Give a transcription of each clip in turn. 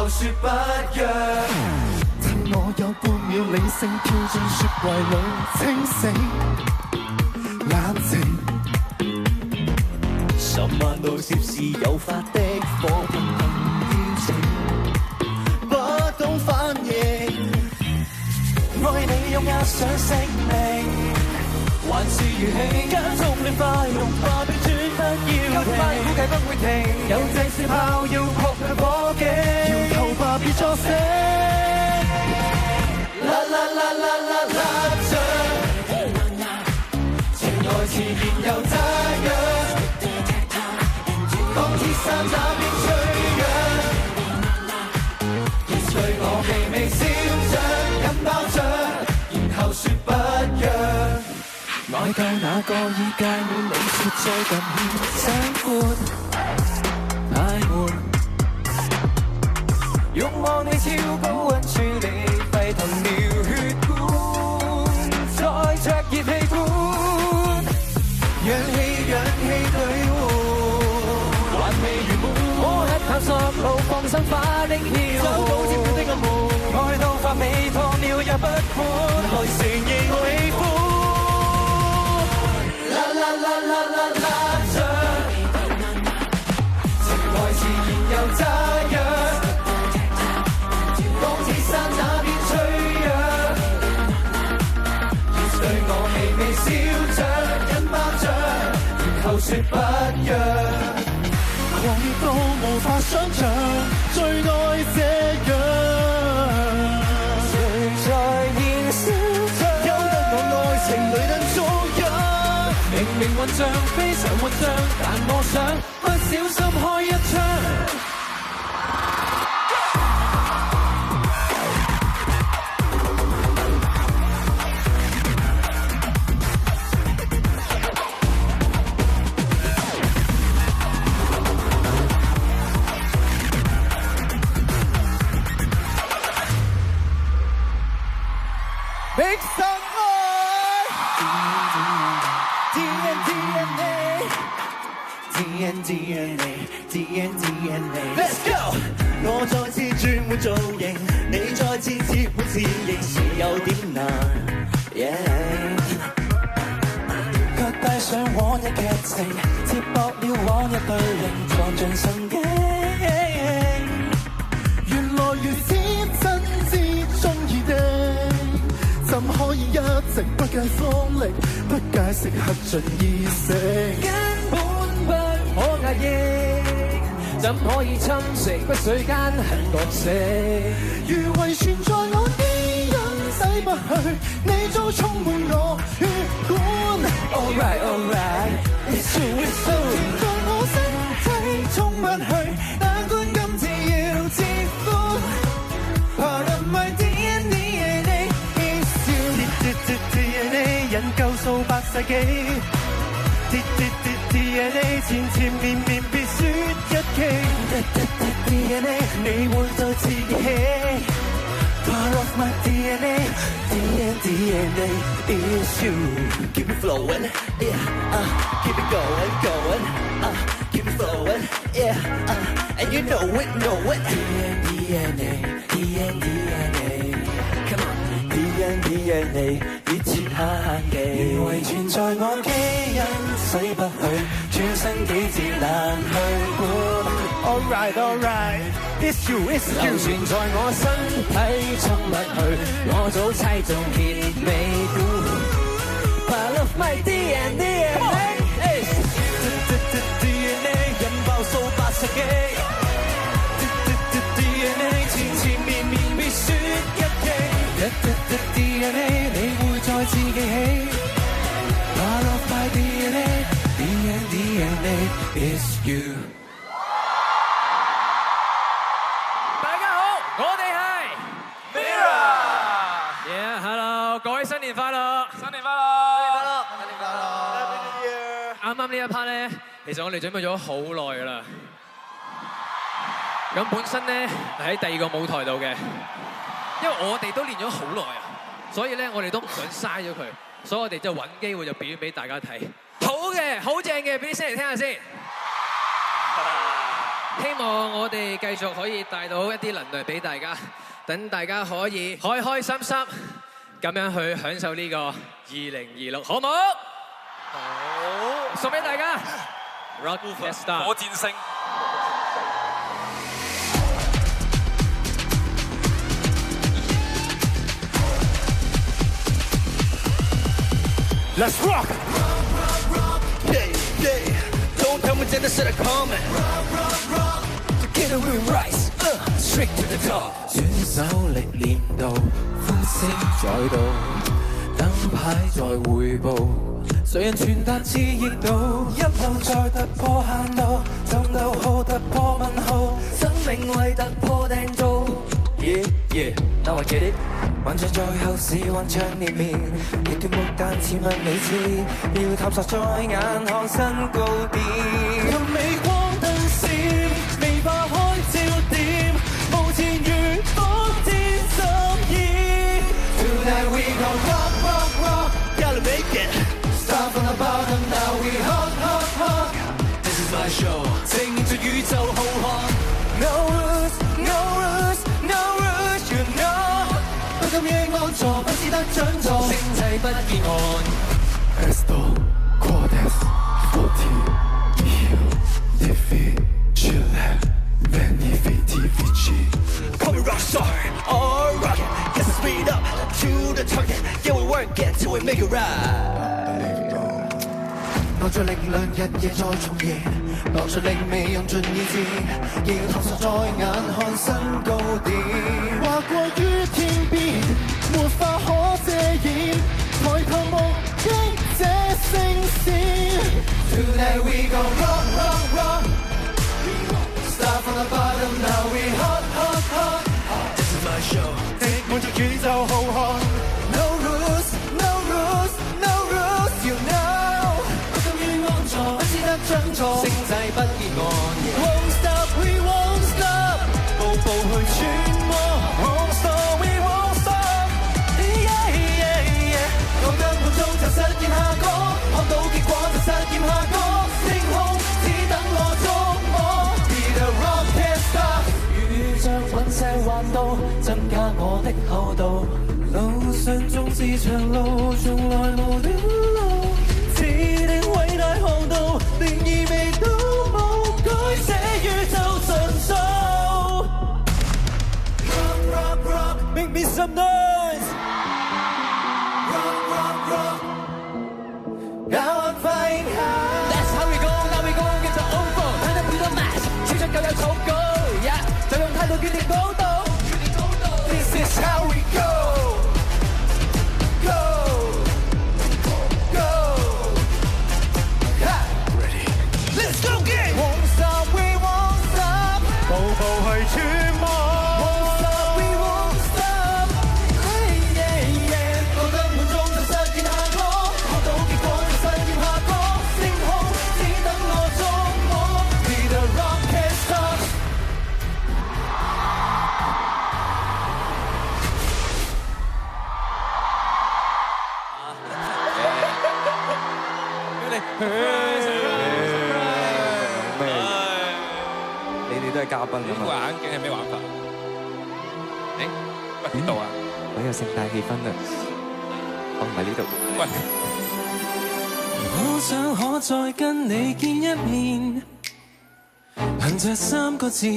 後說不約。趁我有半秒理性跳進雪櫃裏清醒冷靜。10萬度攝氏誘發的火拼邀請，不懂反應，愛你用押上性命，還是如戲間中的快用化變轉不要停，估計不會停，有這小炮要撲向火警，搖頭吧別作聲，啦啦啦啦啦啦着，情愛自然又炸藥。鋼鐵山那邊脆弱，對我微微笑着，緊抱着，然後說不約。愛夠那個已屆滿，你說再近欠想闊，太悶。欲望你超高溫處理，沸騰了血管，載着熱氣管，氧氣對換。摸一探索路，放心花的竅，找到接觸的暗號，愛到發尾燙了也不管，來承認我喜歡。啦啦啦啦啦啦着，情愛自然又炸藥，鋼鐵山那邊脆弱，對我微微笑着，緊抱着，然後說不約。狂熱到無法想像，最愛這樣。誰在燃燒着？有得我愛情裏能做樣。明明混帳，非常混帳，但我想不小心開一槍。Make some noise! DNA. Let's go! 我再次轉換造型，你再次切換字形，是有點難。卻帶上往日劇情，接駁了往日對令，撞進神經。原來如此真摯中意的。怎可以一直不計風力，不解釋合盡意識，根本不可壓抑，怎可以侵蝕不水間很角色，如遺傳在我基因洗不去，你早充滿我血管。Alright alright， it's true it's true， 在我身體衝不去，難怪今次要接歡。Part of my DNA 引救數百世紀 DNA 纏纏綿綿別說一期 DNA 你會再次熱起 Part of my DNA DNA is you Keep it flowing yeah keep it going keep it flowing yeah and you know it DNA come on DNA 熱切限期，如遺傳在我基因，洗不去，轉身幾次難去管。Alright alright， it's you it's you， 流傳在我身體衝不去，我早猜中結尾故。Part of my DNA， 引爆數百世紀。DNA 纏纏綿綿別說一期。DNA 你會再次記起 Part of my DNA is you。 大家好，我哋係 Mirror。Hello， 各位新年快樂！新年快樂！新年快樂！啱啱呢一 part 咧，其實我哋準備咗好耐㗎啦。咁本身咧係喺第二個舞台度嘅，因為我哋都練咗好耐啊。所以咧，我哋都唔想嘥咗佢，所以我哋就揾機會就表演俾大家睇。好嘅，好正嘅，俾啲聲嚟聽下先。希望我哋繼續可以帶到一啲能量俾大家，等大家可以開開心心咁樣去享受呢個2026，好唔好？好，送俾大家 Rockstar 火箭星。Let's rock! Yeah, yeah. Don't tell me that this is coming. Together we rise, straight to the top. 選手歷練到，呼聲再到，燈牌再匯報，誰人傳達熾熱度？一路再突破限度，浸到好突破問號，生命為突破訂造。Yeah, yeah, now I get it。幻象在後視，幻象連綿，極端木間似萬里刺，要探索在眼看新高點。任微光燈閃，未化開焦點，無前如火箭十二。Tonight we gon' rock, rock, rock, gotta make it. Start from the bottom, now we hot, hot, hot. This is my show， 正在宇宙浩瀚。No rules, no rules, no rules, you know。不敢夜安坐，不只得獎座，星際不見岸。Esto, Cordes, Forti, Io, Difficile, Benefiti, Vici. Call me rockstar, all rockin', get the speed up to the target. Yeah, we work it till we make it right. 攞咗力量，日夜再重現，攞咗力未用盡意志，要探索在眼看新高點。劃過於天邊，沒法可遮掩，抬頭目擊這聲線。Today we gon' rock, rock, rock. Start from the bottom, now we hot, hot, hot. This is my show， 滴滿着宇宙浩瀚。No rules, no rules, no rules, you know。不只得獎座，星際不見岸。Won't stop, we won't stop， 步步去揣摩。Won't stop, we won't stop。Yeah, yeah, yeah。我根本中就實現下歌，看到結果就實驗下歌。星空只等我觸摸。Be the rocket star。遇着隕石環道，增加我的厚度。路上縱是長路，從來無短路。指定偉大航道，連意味都冇改寫宇宙神數。Rock, rock, rock, make me some noise. Rock, rock, rock. Now I'm flying high. That's how we go, now we go get the over. Turn up to the max， 超出舊有草稿，就用態度決定高度。This is how we go。你哋都係嘉賓啊嘛。呢個眼鏡係咩玩法？誒，喂，邊度啊？好有盛大氣氛啊！我唔係呢度。喂，我想可再跟你見一面，憑着3個字，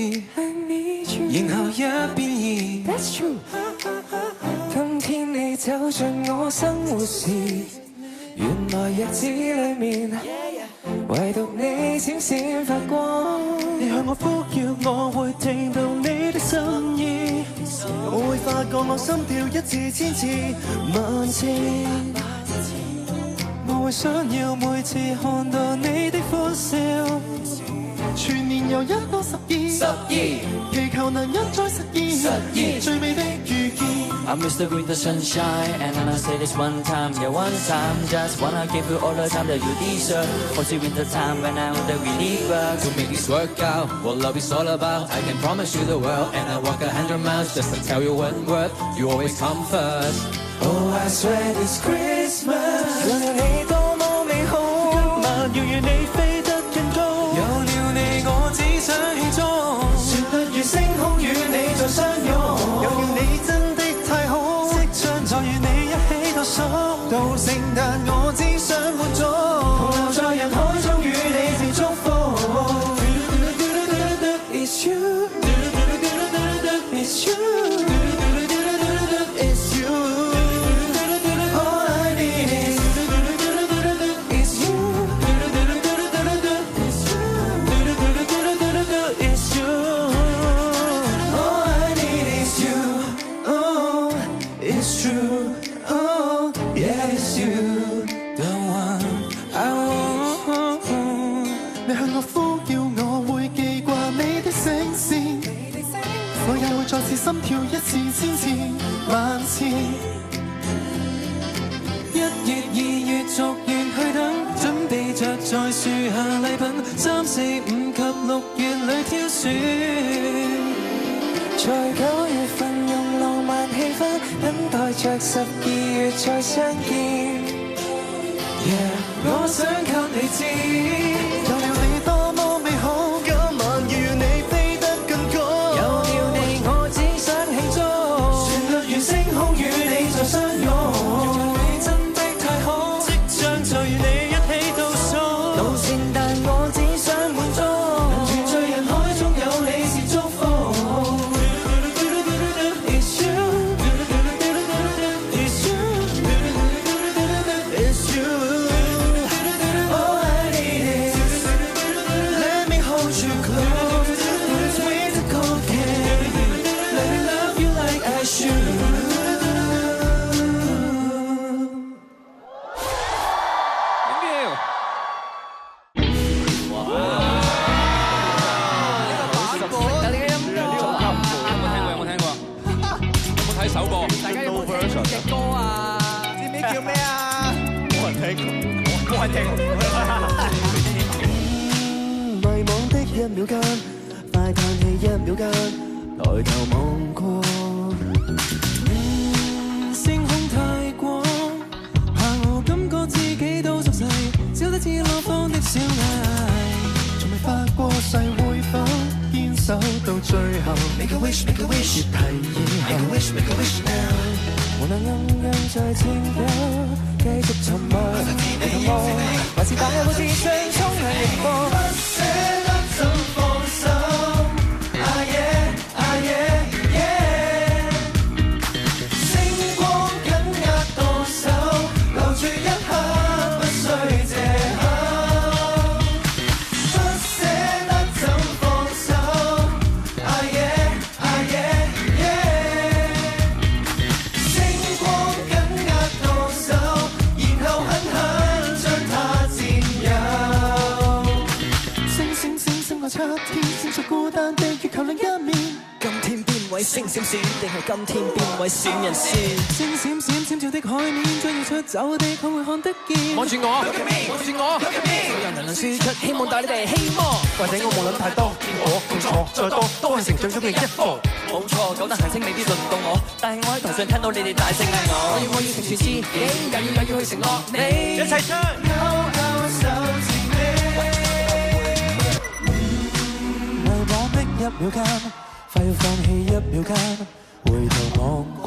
然後一變二。That's true。今天你走進我生活時，原來日子裏面，唯獨你閃閃發光。你向我呼叫，我會聽到你的心意，我會發覺我心跳一次千次萬次，我會想要每次看到你的歡笑。全年由1到12，祈求能一再實現最美的遇見。I miss the winter sunshine and I say this one time, yeah one time, just wanna give you all the time that you deserve. What's the winter time when I hold the reliever to make this work out? What love is all about, I can promise you the world, and I walk 100 miles just to tell you one word, you always come first. Oh, I swear this Christmas， 想有你多麼美好，今晚要與你飛得更高，有了你我只想慶祝。千次萬次。1月2月逐月去等，準備着在樹下禮品，3、4、5及6月裏挑選。在9月份用浪漫氣氛，等待着12月再相見。我想給你知，有了你多麼美好，今晚要與你飛得更高。有了你我只想慶祝，旋律如星空與你再相擁。讓你真的太好，即將再與你一起倒數。路線但我只想滿足，能團聚人海中有你是祝福。It's you, it's you, It's you. all I need is let me hold you close. It's way to go, let me love you like I should. 首歌，大家有冇聽嘅歌啊？知唔知叫咩啊？冇人聽過，冇人聽過。迷惘的一秒間，快嘆氣一秒間，抬頭望過。星空太光，怕我感覺自己都熟悉，笑得似落荒的小藝。從未發過誓會否堅守到最後。Make a wish, make a wish， 提議後。Make a wish, make a wish now。無能暗暗在佔有，繼續沉默，你同我，還是大步自信衝向熒光。不捨得怎放手？Ah yeah, ah yeah, yeah。星光緊握到手，留住一刻不需借口。不捨得怎放手？Ah yeah, ah yeah, yeah。星光緊握到手，然後狠狠將它佔有。星星星星個七天，閃出孤單的月球另一面。今天邊位星閃閃，定係今天邊位閃人先？星閃閃閃照的海面，將要出走的可會看得見？望住我，望住我，有人能輸出希望帶你哋希望。或者我無論太多，結果共錯再多，都係成長中嘅一課。冇錯，九燈行星未必輪到我，但係我喺台上聽到你哋大聲嗌我。我要成全自己，又要去承諾你。一齊唱。勾勾手指尾，迷惘的一秒間，快要放棄一秒間，回頭望過，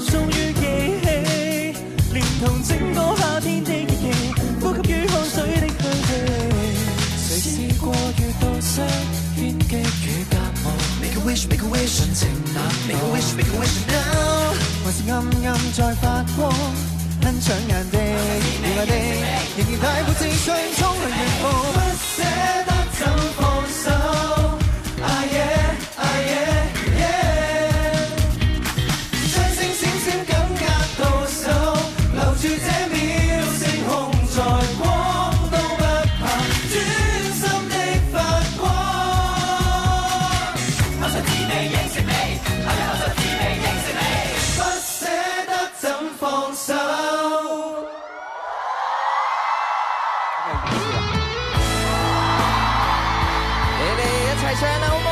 終於記起，連同整個夏天的熱氣，呼吸與汗水的香氣。誰試過遇到相偏激與隔膜 Make a wish, make a wish， 盡情難 Make a wish, make a wish now。還是暗暗在發光，很搶眼的，意外的，仍然大步自信衝向遠方。不捨得怎放手？Ah yeah, ah yeah, yeah。將星閃閃緊握到手，留住這秒星空在光都不怕，專心的發光。我想知你應承你，我想知你應承你，不捨得怎放手？你哋一齊唱啦，好唔好？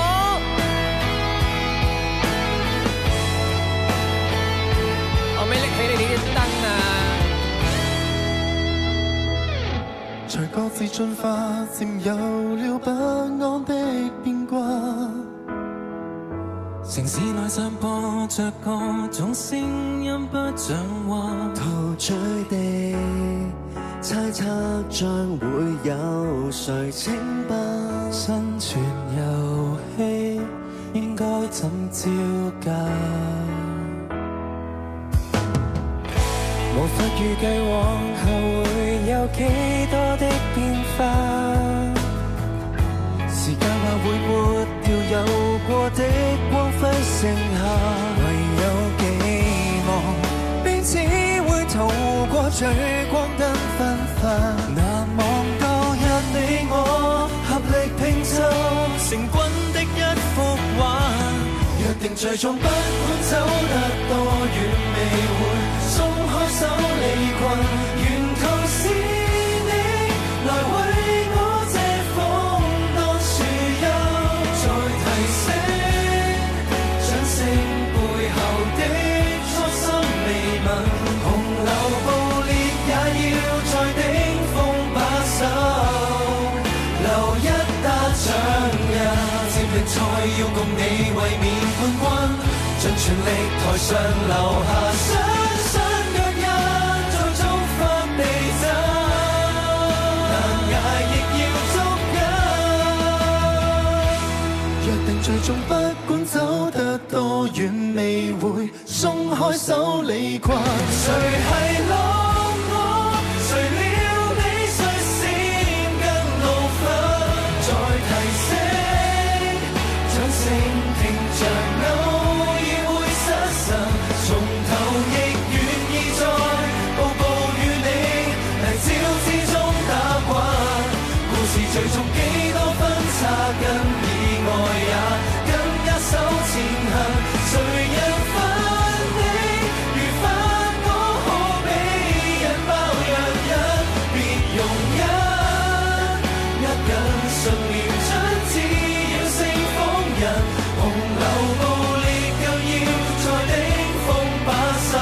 我未拎起你哋嘅燈啊！在各自進化，佔有了不安的變卦。城市內散播着各種聲音，不像話。陶醉地猜測將會有誰稱霸，生存遊戲應該怎招架？無法預計往後會有幾多的變化，時間話會抹掉有過的光輝剩下，唯有寄望彼此會逃過聚光燈紛紛。難忘舊日你我合力拼湊成軍的一幅畫。最終不管走得多遠，未會鬆開手離群，沿途是你來為我遮風當樹蔭，再提醒掌聲背後的初心未泯，洪流暴烈也要在頂峰把守，留一笪掌印，接力賽要共你衛冕冠軍，盡全力台上留下雙雙腳印，再觸發地震，難捱亦要捉緊。約定最終不管走得多遠，未會鬆開手離群。誰係浪我？誰料你率先跟路粉？再提醒，掌聲聽着偶爾會失神，從頭亦願意再步步與你泥沼之中打滾。故事最終幾多分岔，跟意外也跟一手前行。誰人分你？如犯我可比人爆藥引，別容忍，握緊信念將只要勝訪人，洪流暴烈又要在頂峰把守，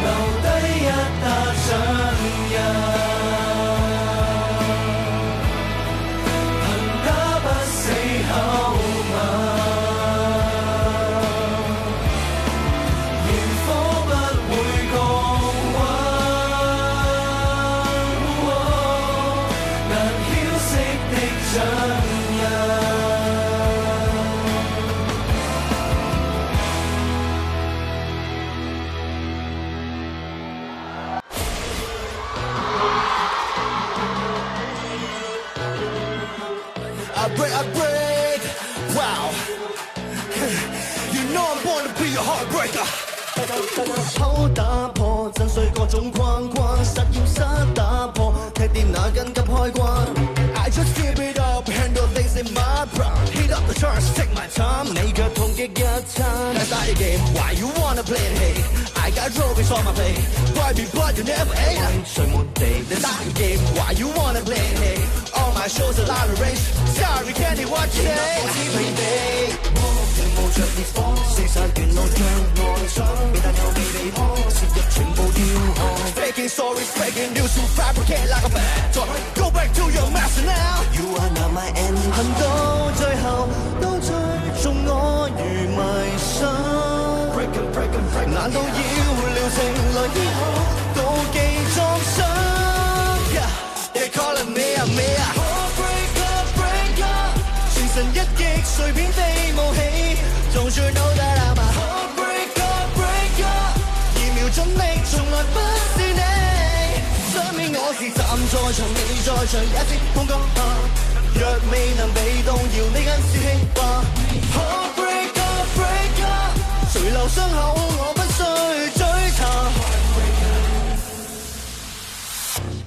留低一笪掌印，憑打不死口吻。I break, wow. You know I'm born to be a heartbreaker. 口打破，震碎各種框框，實驗室打破，踢掂那根急開關。I just give it up, handle things in my prime. Heat up the charts, take my time. 你腳痛擊一餐。That's not the game, why you wanna play it? Hey, I got trophies on my plate. Why be but you never ate? 誰沒地？That's not the game, why you wanna play it? Hey, all my shows are live race. Sorry, can't you watch it? 冒着烈火，射殺沿路像外傷，未但有未被破，涉入全部跳河。Faking stories, faking news, to fabricate like a bad toy. Go back to your master now. You are not my end. 恨到最後，到最終我如迷信。Break 'em, break 'em, break 'em. 難道要療程來醫好妒忌創傷 ？They're calling me a Break up, break up. 全神一擊碎片地冒起。Don't you know that I'm a heartbreak up, break up？ 而瞄準你從來不是你，想起我是站在場，你在場一直碰過下，若未能被動搖，你跟是氣話。Heartbreak up, break up， 誰留傷口我不需追查。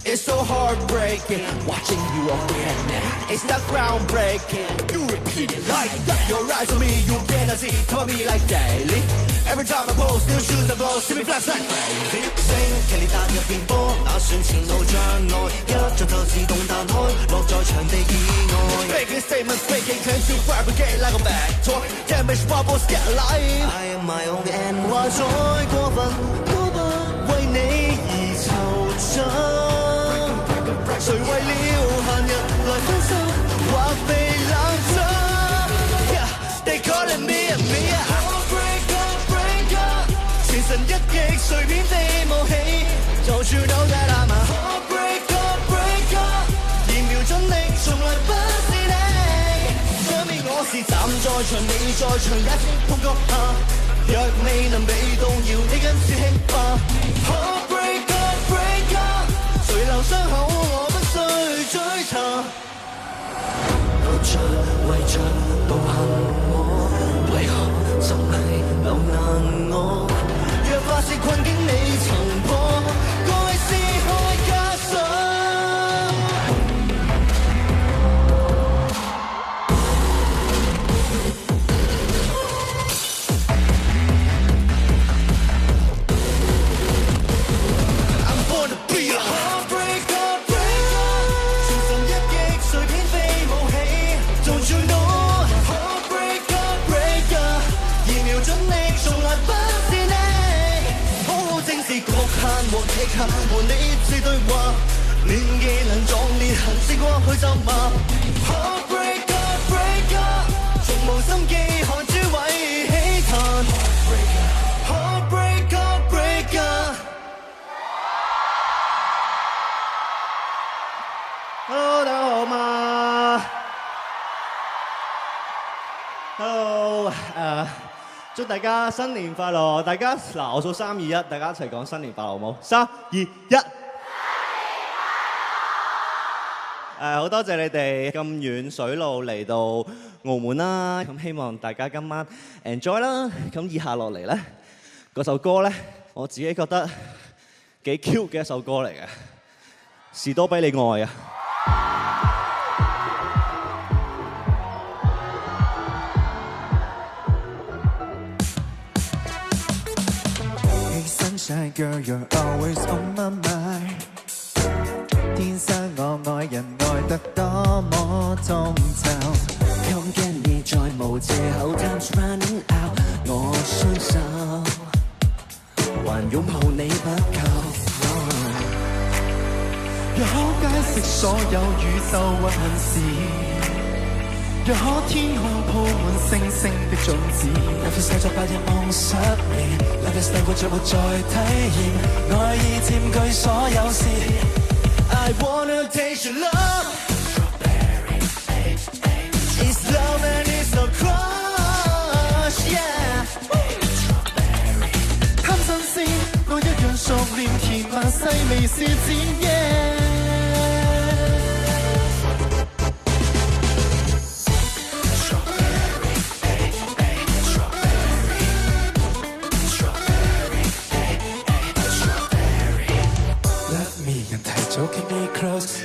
It's so heartbreaking, watching you all again. It's not groundbreaking. You repeat it like that. Your eyes on me, you cannot see. Come on me like daily. Every time I post, new shoes and blows, see me flash like crazy. 星期你踏入電波，那算前路障礙，一進就自動彈開，落在場地以外。Making statements, making claims to fabricate like a bad toy. Damage bubbles get alive. I am my own end. 話再過分都不為你而惆悵。誰為了閒日來分手，或被冷嘲 They calling me a break up, break up。 全神一擊碎片地冒起 Don't you know that I'm a heartbreak up, break up。 而瞄準你從來不是你，想起我是站在場，你在場一直碰過下，若未能被動搖，你跟是氣話。Heartbreak up, break up。 誰留傷口我不需追查，流着為着道行我，為何心裏留難我？若發洩困境你曾破，該撕開枷鎖。局限和極限，和你這對話，練技能壯烈痕跡過去就麻。Heartbreaker breaker，從無心機看諸位起彈。Heartbreaker breaker。Hello， 大家好嘛 ？Hello， 祝大家新年快樂！大家嗱，我數3、2、1，大家一齊講新年快樂好冇？3、2、1。好多謝你哋咁遠水路嚟到澳門啦，咁希望大家今晚 enjoy 啦。咁以下落嚟咧，嗰首歌咧，我自己覺得幾 cute 嘅一首歌嚟嘅，士多啤梨愛啊！Sunshine girl, you're always on my mind。天生我愛人愛得多麼通透，看見你再無藉口 ，Time's running out， 我雙手還擁抱你不夠。若可解釋所有宇宙運行時，若可天空鋪滿星星的種子，有份寫作8日夢10年 ，Love is like 再沒再體驗，愛已佔據所有事。I wanna taste your love. It's love and it's a crush, yeah. 貪新鮮，我一樣熟練甜蜜細微笑展現。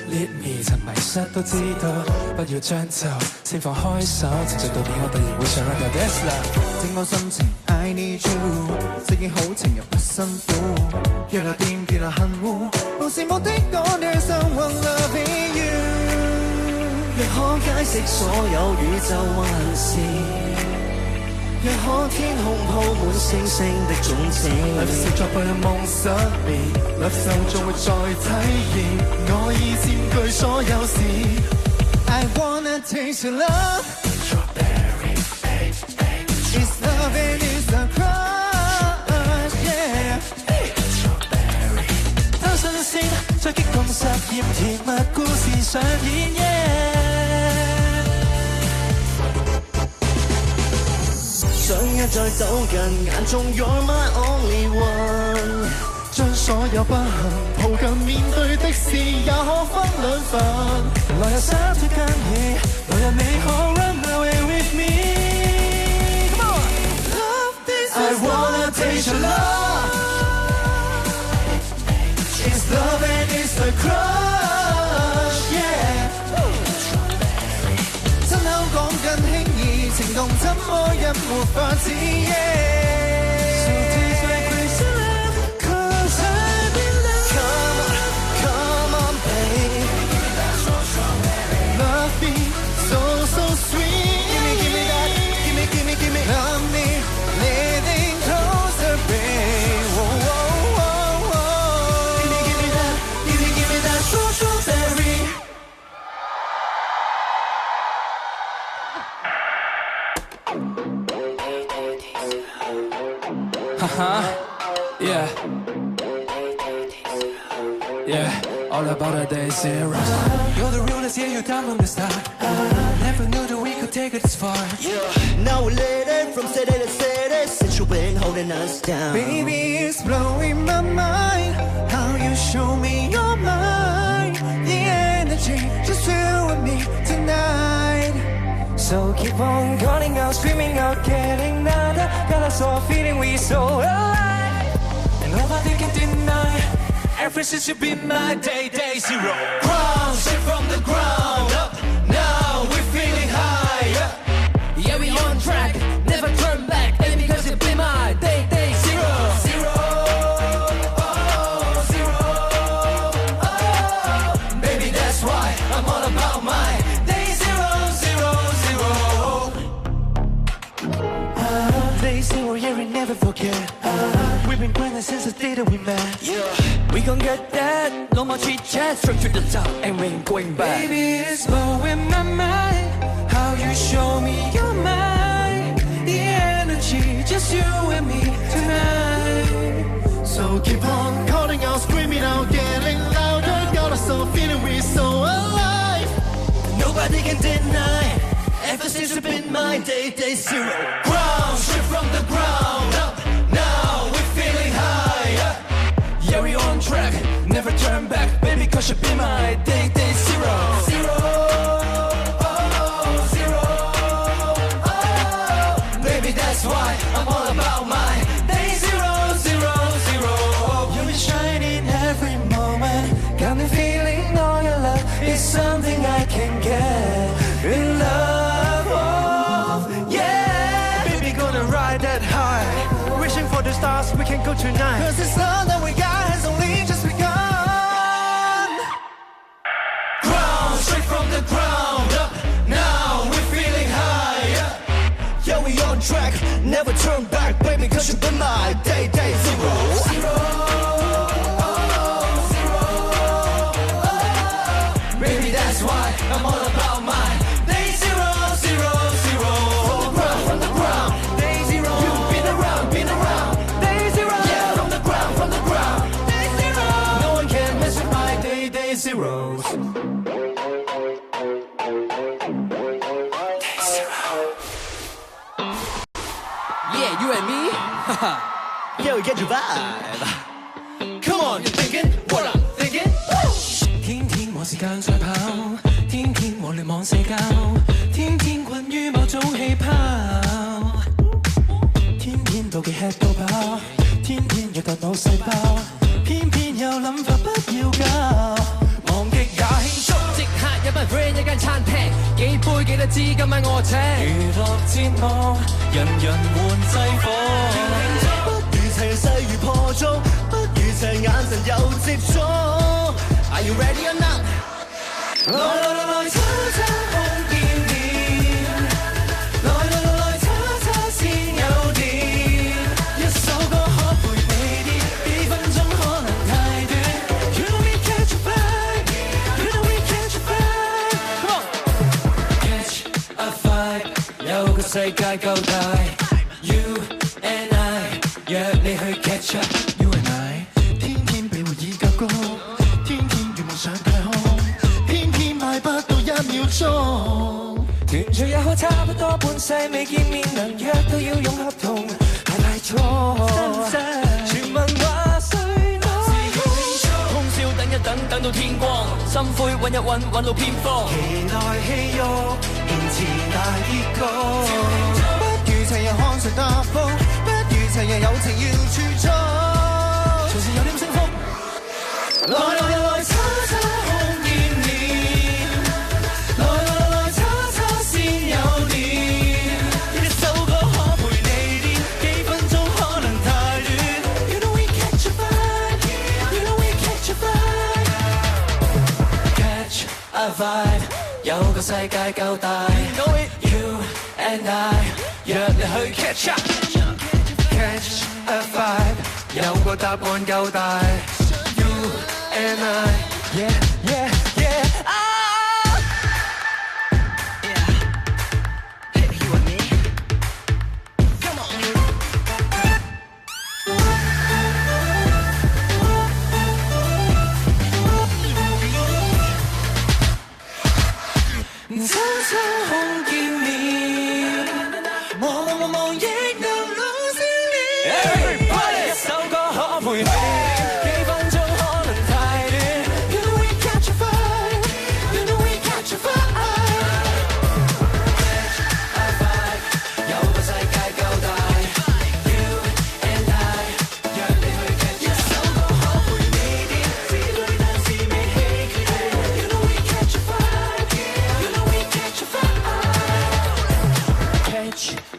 Lead me 曾迷失都知道，不要將就，先放開手，情緒到點我突然會想 run down this love。整我心情 I need you， 適應好情又不辛苦，若來電別來恨惡，無時無的講 There's someone loving you。若可解釋所有宇宙運事，若可天空鋪滿星星的種子，Love 是作為夢10年 ，Love 就仲會再體現，我已佔據所有事。I wanna taste your love， It's love and it's a crush， yeah。貪新鮮，再激動實驗，甜蜜故事上演，yeah。想一再走近，眼中 You're my only one。將所有不幸抱緊面對的事，也可分兩份。來日灑脱間意，來日你可 run away with me。Come on， Love this I wanna taste your love。It's love and it's a crush， yeah。真口講緊輕易，情動怎麼人沒法子？So taste like crazy love，'cause I've been Come on babe， love me so sweet。 Give me that， give me Love me living closer babe。 Give me that strawberry。 Yeah, all about a day zero. You're the realest, yeah, you're down from the start. Never knew that we could take it this far. Now we're lit from city to city, since you've been holding us down. Baby, it's blowing my mind how you show me your mind. The energy just feel with me tonight. So keep on calling out, screaming out, getting louder. Got us all feeling we so alive, and nobody can deny. Ever since you've been my day zero. Ground shit from the ground up. Now we're feeling high. Yeah, we on track, never turn back. Baby, because you've been my day zero. Zero, oh, zero, oh. Baby, that's why I'm all about my day zero, zero, zero. day zero, yeah, we never forget. We've been grinding since the day that we met. Yeah, we gon' get that. No more chit chat, straight to the top, and we ain't going back. Baby, it's blowing my mind how you show me your mind. The energy, just you and me tonight. So keep on calling out, screaming out, getting louder. Got us all feeling we're so alive. Nobody can deny. Ever since we've been my day zero. Ground, straight from the ground up. Now we're feeling high. Yeah, we on track, never turn back. Baby, cause you be my day zero. Zero, oh, zero, oh. Baby, that's why I'm all about my day zero, zero, zero. You'll be shining every moment. Got me feeling all your love is something I can get in love. For the stars, we can go tonight. Cause this love that we got has only just begun. Ground, straight from the ground up. Now we're feeling high. Yeah, we on track, never turn back, baby, cause you've been my day zero. Zero, oh, zero, oh. Baby, that's why I'm all about my day zero, zero, zero. From the ground, day zero. You've been around, day zero. Yeah, from the ground, day zero. No one can mess with my day zeros. Yeah, you and me. Yeah, we get your vibe. Come on, you're thinking what I'm thinking. 天天和時間賽跑，天天和聯網社交，天天困於某種氣泡，天天妒忌吃到飽，天天虐待腦細胞，偏偏有諗法不要搞，忘極也慶祝，即刻有班 friend 一間餐廳，幾杯幾多支今晚我請。娛樂節目，人人換制服。不如齊勢如破竹，不如齊眼神有接觸。Are you ready or not？ 來叉叉看見面，來叉叉先有電。一首歌可陪你啲，幾分鐘可能太短。You know we catch a vibe， You know we catch a vibe。Come on，catch a vibe， 有個世界夠大。You and I， 約你去 catch up。You and I， 天天被會議夾高。上太空，偏偏買不到1秒鐘。團聚也好，差不多半世未見面，能約都要用合同，太錯。傳聞話誰來？通宵等一等，等到天光，心灰揾一揾，揾到偏方。期待戲肉，延遲大結局。不如齊日看誰答覆，不如齊日友情要儲蓄。隨時有點升幅。來叉叉看見面，來叉叉先有電。一首歌可陪你癲，幾分鐘可能太短。You know we catch a vibe， You know we catch a vibe，catch a vibe， 有個世界夠大。You and I， 約你去 catch up，catch a vibe， 有個答案夠大。And I, yeah, yeah, yeah, Yeah. Hey, you and me. Come on. 叉叉看見面，望亦能老少年。Everybody， 一首歌可陪你。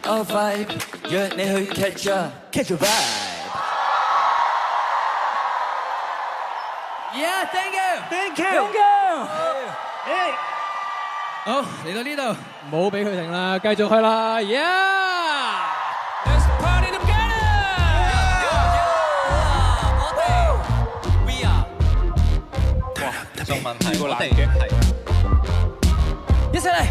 A vibe， 約你去 catch a vibe。Yeah，thank you，thank you，thank you。好，嚟到呢度，唔好俾佢停啦，繼續去啦，Yeah！重問題，個我哋嘅係一齊嚟，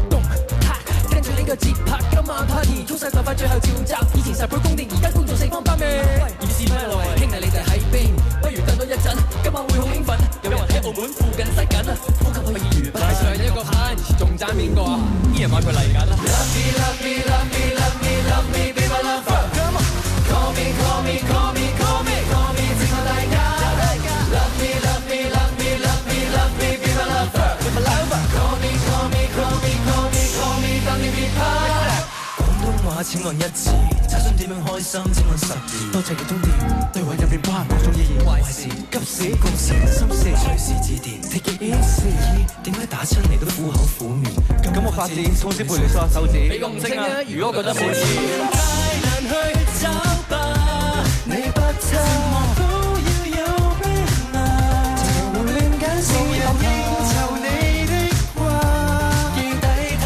動哈，跟住呢個節拍，今晚 party，沖曬頭髮，最後召集。以前10倍供電，而家觀眾4方8面。意思咩來？兄弟你哋喺邊？不如等多一陣，今晚會好興奮。有人喺澳門附近塞緊，呼吸可以如拜上一個限，仲爭邊個啊？啲人話佢嚟緊啦。Love me, love me, love me, love me, love me, be my lover. Call me, call me, call me, call me, call me， 請我大家。Love me, love me, love me, love me, love me, be my lover. Call me, call me, call me, call me, call me， 等你別怕。廣東話請按1字，查詢點樣開心請按10字。多謝嘅通電，對話入面包含各種意義。壞事、急事、公事、心事，隨時致電。Take it easy，點解打親你都苦口苦面？咁我發展通識陪你梳手指。俾個5星啊！如果覺得滿意。太難去找吧，你不差。都要有冰啊，胡亂揀事人應酬你的話，要抵他。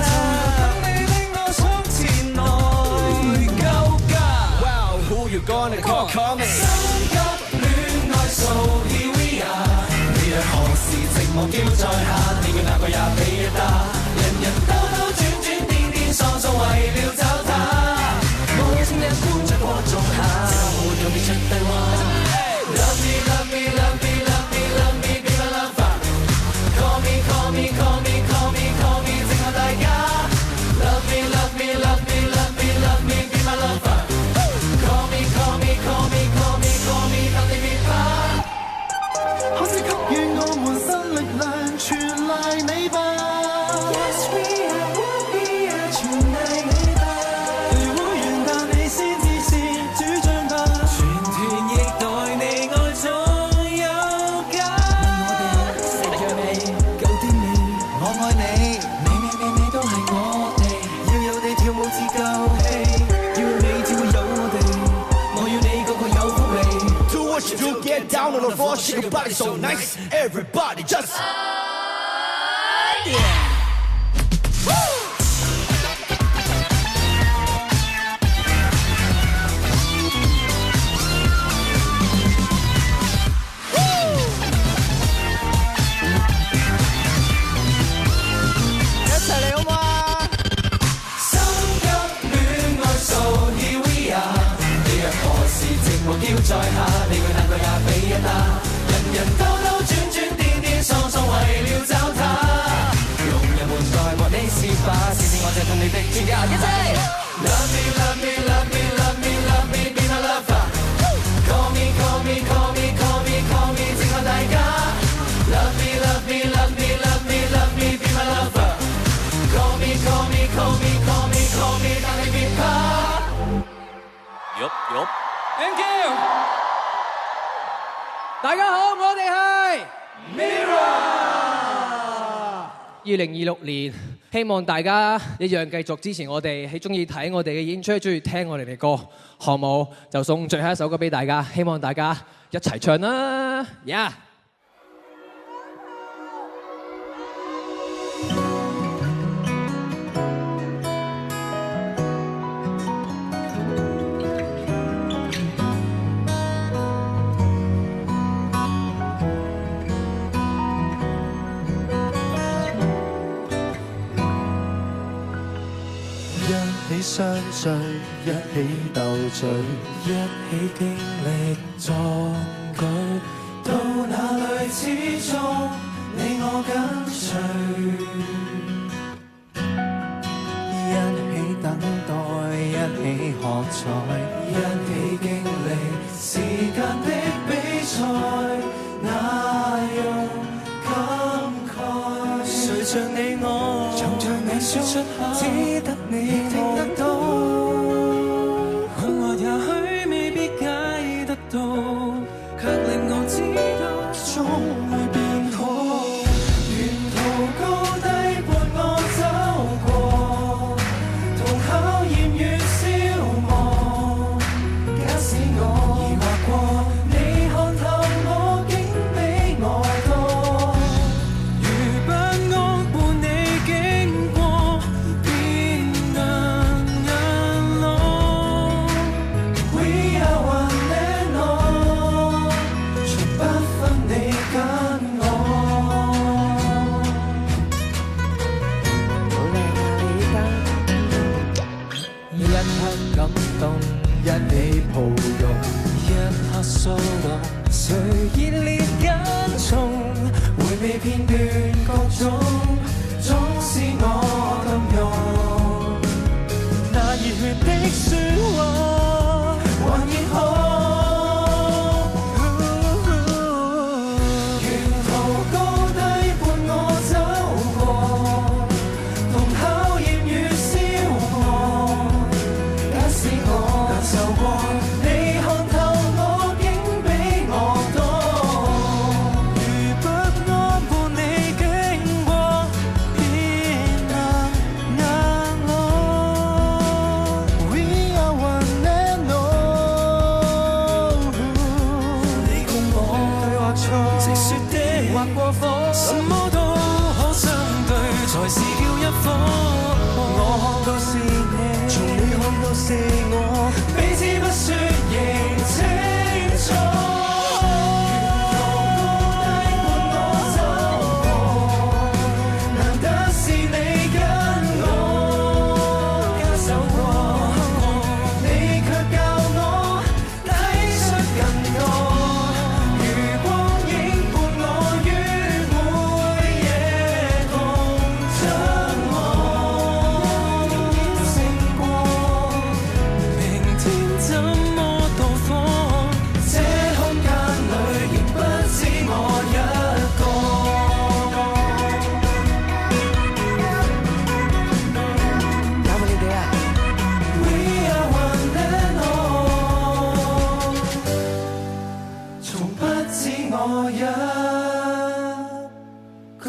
等你令我衝前來救駕。Wow, who you gonna call me？ 心急戀愛數 here we are， 你若何時寂寞叫在下，你叫哪個也比一打。人人兜兜轉轉顛顛喪喪為了找他。我請你歡着歌頌下，沒有別出對話。Love me, love me, love me, love me, love me, be my lover. Call me, call me, call me, call me, call me， 請我大家。Love me, love me, love me, love me, love me, be my lover. Call me, call me, call me, call me, call me， 等你別怕。可惜給予我們新力量，全賴你吧。Yes we are what we are， 全賴你吧。如會員但你先至是主將吧。全團亦待你愛總有假。問我哋食藥未？夠啲未？我愛你，你都係我哋。要有你跳舞至夠氣，要你只會有我哋，我要你個個有福利。 Do what you do, get down on the floor, shake your body so nice, everybody just. Yeah. 一齊嚟好嘛？心急戀愛數 here we are， 你若何時寂寞叫在下，你佢哪個也比一打。人人兜兜轉轉顛顛喪喪為了找他。用人們代獲你是吧？試試我這痛你的專家一齊。Love me, love me, love me, love me, love me, be my lover. Call me, call me, call me, call me, call me， 請我大家。Love me, love me, love me, love me, love me, be my lover. Call me, call me, call me, call me, call me， 但你別怕。Thank you。大家好，我哋係 Mirror。2026年，希望大家一樣繼續支持我哋，係中意睇我哋嘅演出，中意聽我哋嘅歌，好冇？就送最後一首歌俾大家，希望大家一齊唱啦，Yeah！一起相聚，一起鬥嘴，一起經歷壯舉，到哪裏始終你我跟隨。一起等待，一起喝彩，一起經歷時間的比賽，那樣感慨。誰像你我，常像你說出口，只得你聽得到。困惑也許未必解得到，卻令我知道終會變好。沿途高低伴我走過，同考驗與消磨。假使我疑惑過，你看透我竟比我多。如不安伴你經過，便一刻感動，一起抱擁，一刻騷動，誰熱烈跟從，回味片段各種，總是我動容。那熱血的説話，還然好。是我彼此不說認清楚，沿途高低伴我走過，難得是你跟我交手過，你卻教我體恤更多，如光影伴我於每夜共將我勝過。怎麼到訪？這空間裏仍不止我一個。搞唔掂嘅啊 ！We are one and all， 從不止我一個。